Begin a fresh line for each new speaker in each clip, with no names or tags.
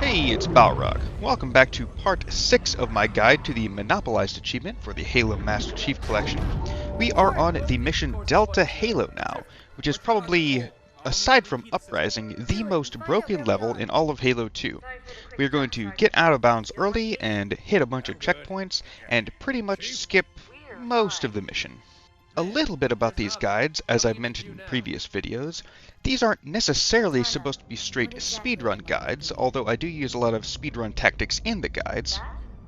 Hey, it's Balrog. Welcome back to part 6 of my guide to the Monopolized achievement for the Halo Master Chief Collection. We are on the mission Delta Halo now, which is probably, aside from Uprising, the most broken level in all of Halo 2. We are going to get out of bounds early and hit a bunch of checkpoints and pretty much skip most of the mission. A little bit about these guides, as I've mentioned in previous videos. These aren't necessarily supposed to be straight speedrun guides, although I do use a lot of speedrun tactics in the guides.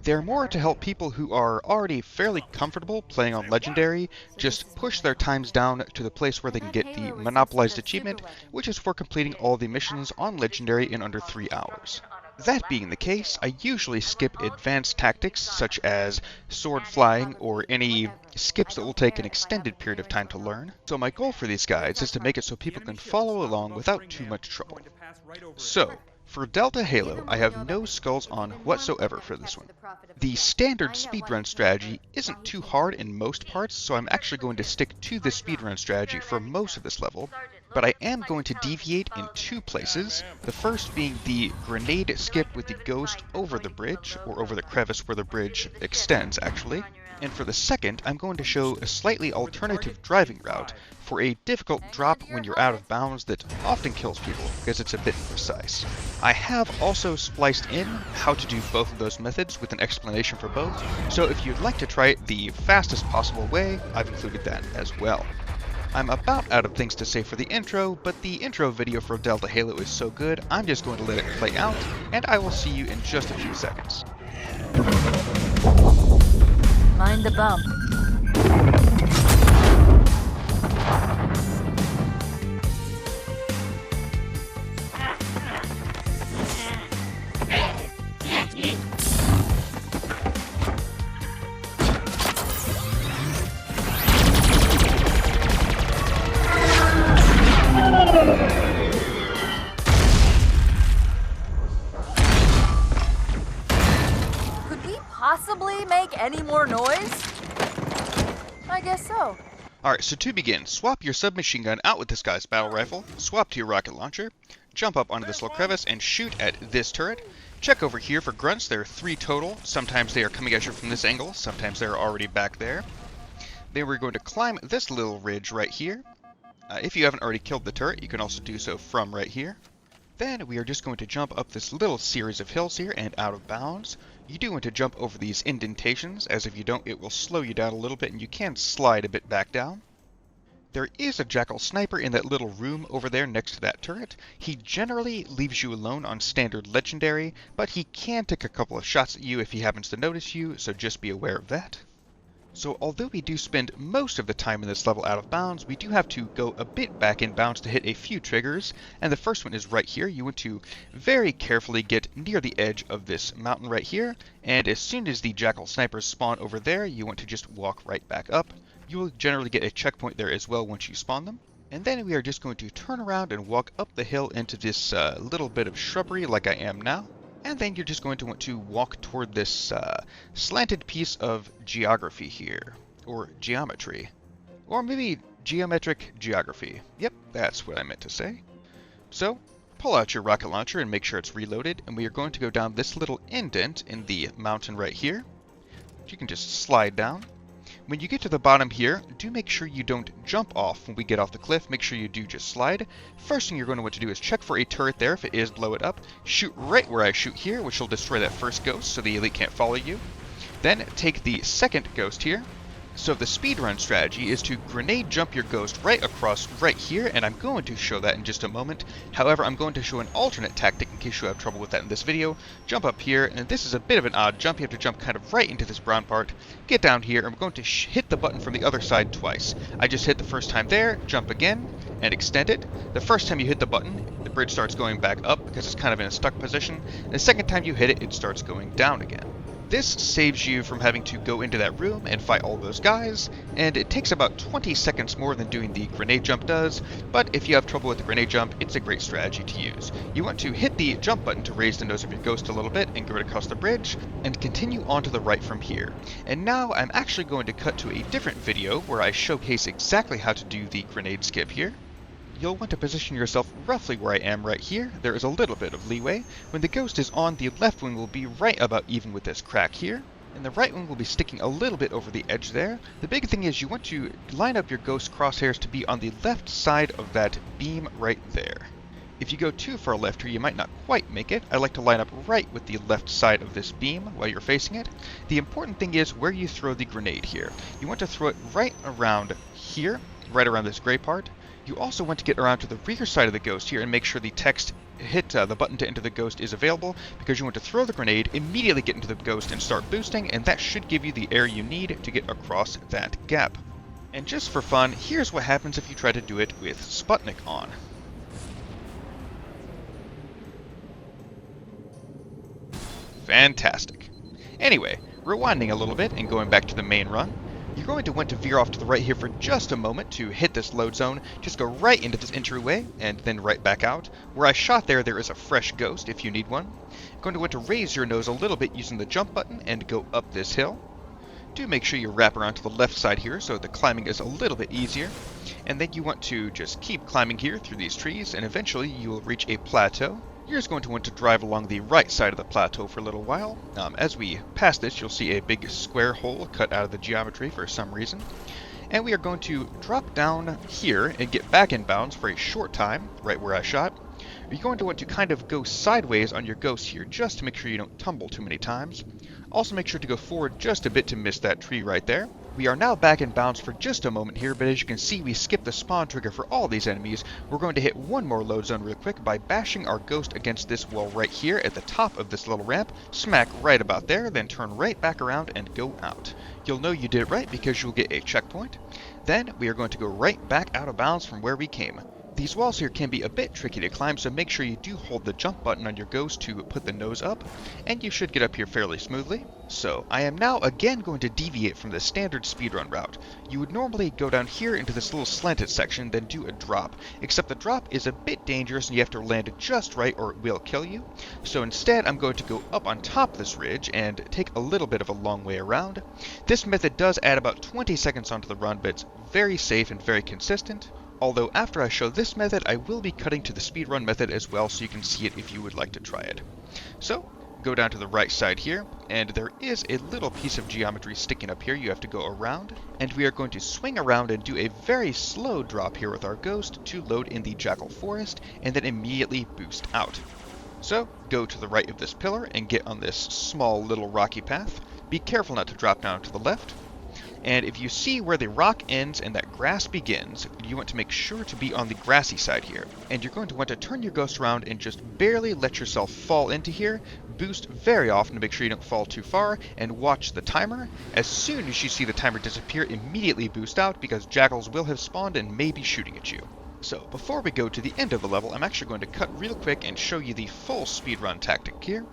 They're more to help people who are already fairly comfortable playing on Legendary just push their times down to the place where they can get the Monopolized achievement, which is for completing all the missions on Legendary in under 3 hours. That being the case, I usually skip advanced tactics such as sword flying or any skips that will take an extended period of time to learn. So my goal for these guides is to make it so people can follow along without too much trouble. So, for Delta Halo, I have no skulls on whatsoever for this one. The standard speedrun strategy isn't too hard in most parts, so I'm actually going to stick to the speedrun strategy for most of this level, but I am going to deviate in 2 places, the first being the grenade skip with the ghost over the bridge, or over the crevice where the bridge extends actually, and for the second, I'm going to show a slightly alternative driving route for a difficult drop when you're out of bounds that often kills people because it's a bit imprecise. I have also spliced in how to do both of those methods with an explanation for both, so if you'd like to try it the fastest possible way, I've included that as well. I'm about out of things to say for the intro, but the intro video for Delta Halo is so good, I'm just going to let it play out, and I will see you in just a few seconds.
Mind the bump. Could we possibly make any more noise? I guess so.
Alright, so to begin, swap your submachine gun out with this guy's battle rifle, swap to your rocket launcher, jump up onto this little crevice and shoot at this turret. Check over here for grunts, there are 3 total. Sometimes they are coming at you from this angle, sometimes they're already back there. Then we're going to climb this little ridge right here. If you haven't already killed the turret, you can also do so from right here. Then we are just going to jump up this little series of hills here and out of bounds. You do want to jump over these indentations, as if you don't, it will slow you down a little bit and you can slide a bit back down. There is a jackal sniper in that little room over there next to that turret. He generally leaves you alone on standard legendary, but he can take a couple of shots at you if he happens to notice you, so just be aware of that. So although we do spend most of the time in this level out of bounds, we do have to go a bit back in bounds to hit a few triggers, and the first one is right here. You want to very carefully get near the edge of this mountain right here, and as soon as the jackal snipers spawn over there, you want to just walk right back up. You will generally get a checkpoint there as well once you spawn them. And then we are just going to turn around and walk up the hill into this little bit of shrubbery like I am now. And then you're just going to want to walk toward this slanted piece of geography here, or geometry, or maybe geometric geography. Yep, that's what I meant to say. So, pull out your rocket launcher and make sure it's reloaded, and we are going to go down this little indent in the mountain right here. You can just slide down. When you get to the bottom here, do make sure you don't jump off when we get off the cliff. Make sure you do just slide. First thing you're going to want to do is check for a turret there. If it is, blow it up. Shoot right where I shoot here, which will destroy that first ghost so the elite can't follow you. Then take the second ghost here. So the speedrun strategy is to grenade jump your ghost right across right here, and I'm going to show that in just a moment. However, I'm going to show an alternate tactic in case you have trouble with that in this video. Jump up here, and this is a bit of an odd jump. You have to jump kind of right into this brown part. Get down here, and we're going to hit the button from the other side twice. I just hit the first time there, jump again, and extend it. The first time you hit the button, the bridge starts going back up because it's kind of in a stuck position. The second time you hit it, it starts going down again. This saves you from having to go into that room and fight all those guys, and it takes about 20 seconds more than doing the grenade jump does, but if you have trouble with the grenade jump, it's a great strategy to use. You want to hit the jump button to raise the nose of your ghost a little bit and go across the bridge, and continue on to the right from here. And now I'm actually going to cut to a different video where I showcase exactly how to do the grenade skip here. you'll want to position yourself roughly where I am right here. There is a little bit of leeway. When the ghost is on, the left wing will be right about even with this crack here, and the right wing will be sticking a little bit over the edge there. The big thing is you want to line up your ghost crosshairs to be on the left side of that beam right there. If you go too far left here, you might not quite make it. I like to line up right with the left side of this beam while you're facing it. The important thing is where you throw the grenade here. You want to throw it right around here, right around this gray part. You also want to get around to the rear side of the ghost here and make sure the text hit the button to enter the ghost is available, because you want to throw the grenade, immediately get into the ghost and start boosting, and that should give you the air you need to get across that gap. And just for fun, here's what happens if you try to do it with Sputnik on. Fantastic. Anyway, rewinding a little bit and going back to the main run, you're going to want to veer off to the right here for just a moment to hit this load zone. Just go right into this entryway and then right back out. Where I shot there is a fresh ghost if you need one. You're going to want to raise your nose a little bit using the jump button and go up this hill. Do make sure you wrap around to the left side here so the climbing is a little bit easier. And then you want to just keep climbing here through these trees, and eventually you will reach a plateau. You're just going to want to drive along the right side of the plateau for a little while. As we pass this, you'll see a big square hole cut out of the geometry for some reason. And we are going to drop down here and get back in bounds for a short time, right where I shot. You're going to want to kind of go sideways on your ghost here, just to make sure you don't tumble too many times. Also make sure to go forward just a bit to miss that tree right there. We are now back in bounds for just a moment here, but as you can see, we skipped the spawn trigger for all these enemies. We're going to hit one more load zone real quick by bashing our ghost against this wall right here at the top of this little ramp. Smack right about there, then turn right back around and go out. You'll know you did it right because you'll get a checkpoint. Then we are going to go right back out of bounds from where we came. These walls here can be a bit tricky to climb, so make sure you do hold the jump button on your ghost to put the nose up, and you should get up here fairly smoothly. So, I am now again going to deviate from the standard speedrun route. You would normally go down here into this little slanted section, then do a drop, except the drop is a bit dangerous and you have to land it just right or it will kill you. So instead, I'm going to go up on top of this ridge and take a little bit of a long way around. This method does add about 20 seconds onto the run, but it's very safe and very consistent. Although after I show this method, I will be cutting to the speedrun method as well, so you can see it if you would like to try it. So, go down to the right side here, and there is a little piece of geometry sticking up here you have to go around, and we are going to swing around and do a very slow drop here with our ghost to load in the jackal forest, and then immediately boost out. So, go to the right of this pillar and get on this small little rocky path. Be careful not to drop down to the left. And if you see where the rock ends and that grass begins, you want to make sure to be on the grassy side here. And you're going to want to turn your ghost around and just barely let yourself fall into here. Boost very often to make sure you don't fall too far, and watch the timer. As soon as you see the timer disappear, immediately boost out, because jackals will have spawned and may be shooting at you. So, before we go to the end of the level, I'm actually going to cut real quick and show you the full speedrun tactic here.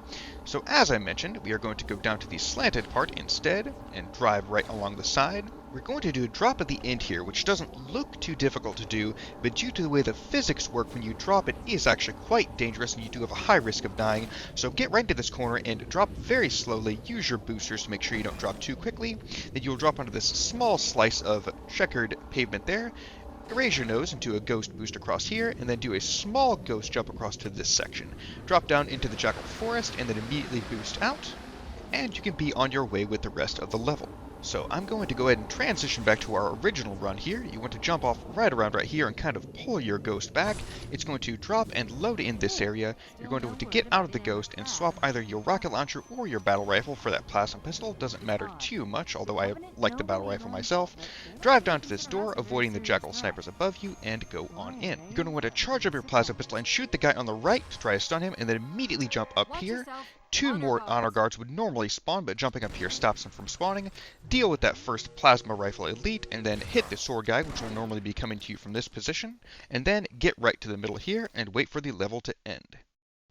So, as I mentioned, we are going to go down to the slanted part instead, and drive right along the side. We're going to do a drop at the end here, which doesn't look too difficult to do, but due to the way the physics work when you drop, it is actually quite dangerous, and you do have a high risk of dying. So get right into this corner and drop very slowly. Use your boosters to make sure you don't drop too quickly. Then you'll drop onto this small slice of checkered pavement there. Raise your nose into a ghost boost across here, and then do a small ghost jump across to this section. Drop down into the jackal forest, and then immediately boost out, and you can be on your way with the rest of the level. So I'm going to go ahead and transition back to our original run here. You want to jump off right around right here and kind of pull your ghost back. It's going to drop and load in this area. You're going to want to get out of the ghost and swap either your rocket launcher or your battle rifle for that plasma pistol. Doesn't matter too much, although I like the battle rifle myself. Drive down to this door, avoiding the jackal snipers above you, and go on in. You're going to want to charge up your plasma pistol and shoot the guy on the right to try to stun him, and then immediately jump up here. 2 more honor guards would normally spawn, but jumping up here stops them from spawning. Deal with that first plasma rifle elite, and then hit the sword guy, which will normally be coming to you from this position. And then get right to the middle here, and wait for the level to end.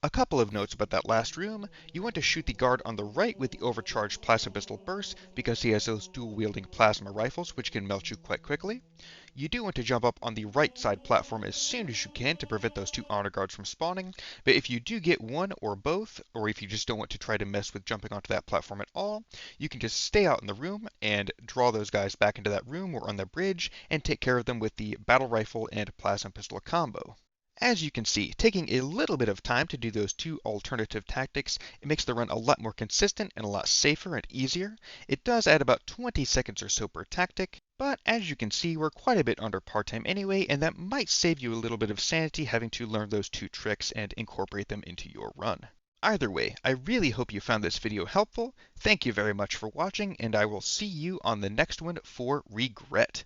A couple of notes about that last room. You want to shoot the guard on the right with the overcharged plasma pistol burst because he has those dual-wielding plasma rifles which can melt you quite quickly. You do want to jump up on the right side platform as soon as you can to prevent those two honor guards from spawning, but if you do get one or both, or if you just don't want to try to mess with jumping onto that platform at all, you can just stay out in the room and draw those guys back into that room or on the bridge and take care of them with the battle rifle and plasma pistol combo. As you can see, taking a little bit of time to do those two alternative tactics, it makes the run a lot more consistent and a lot safer and easier. It does add about 20 seconds or so per tactic, but as you can see, we're quite a bit under part time anyway, and that might save you a little bit of sanity having to learn those two tricks and incorporate them into your run. Either way, I really hope you found this video helpful. Thank you very much for watching, and I will see you on the next one for Regret.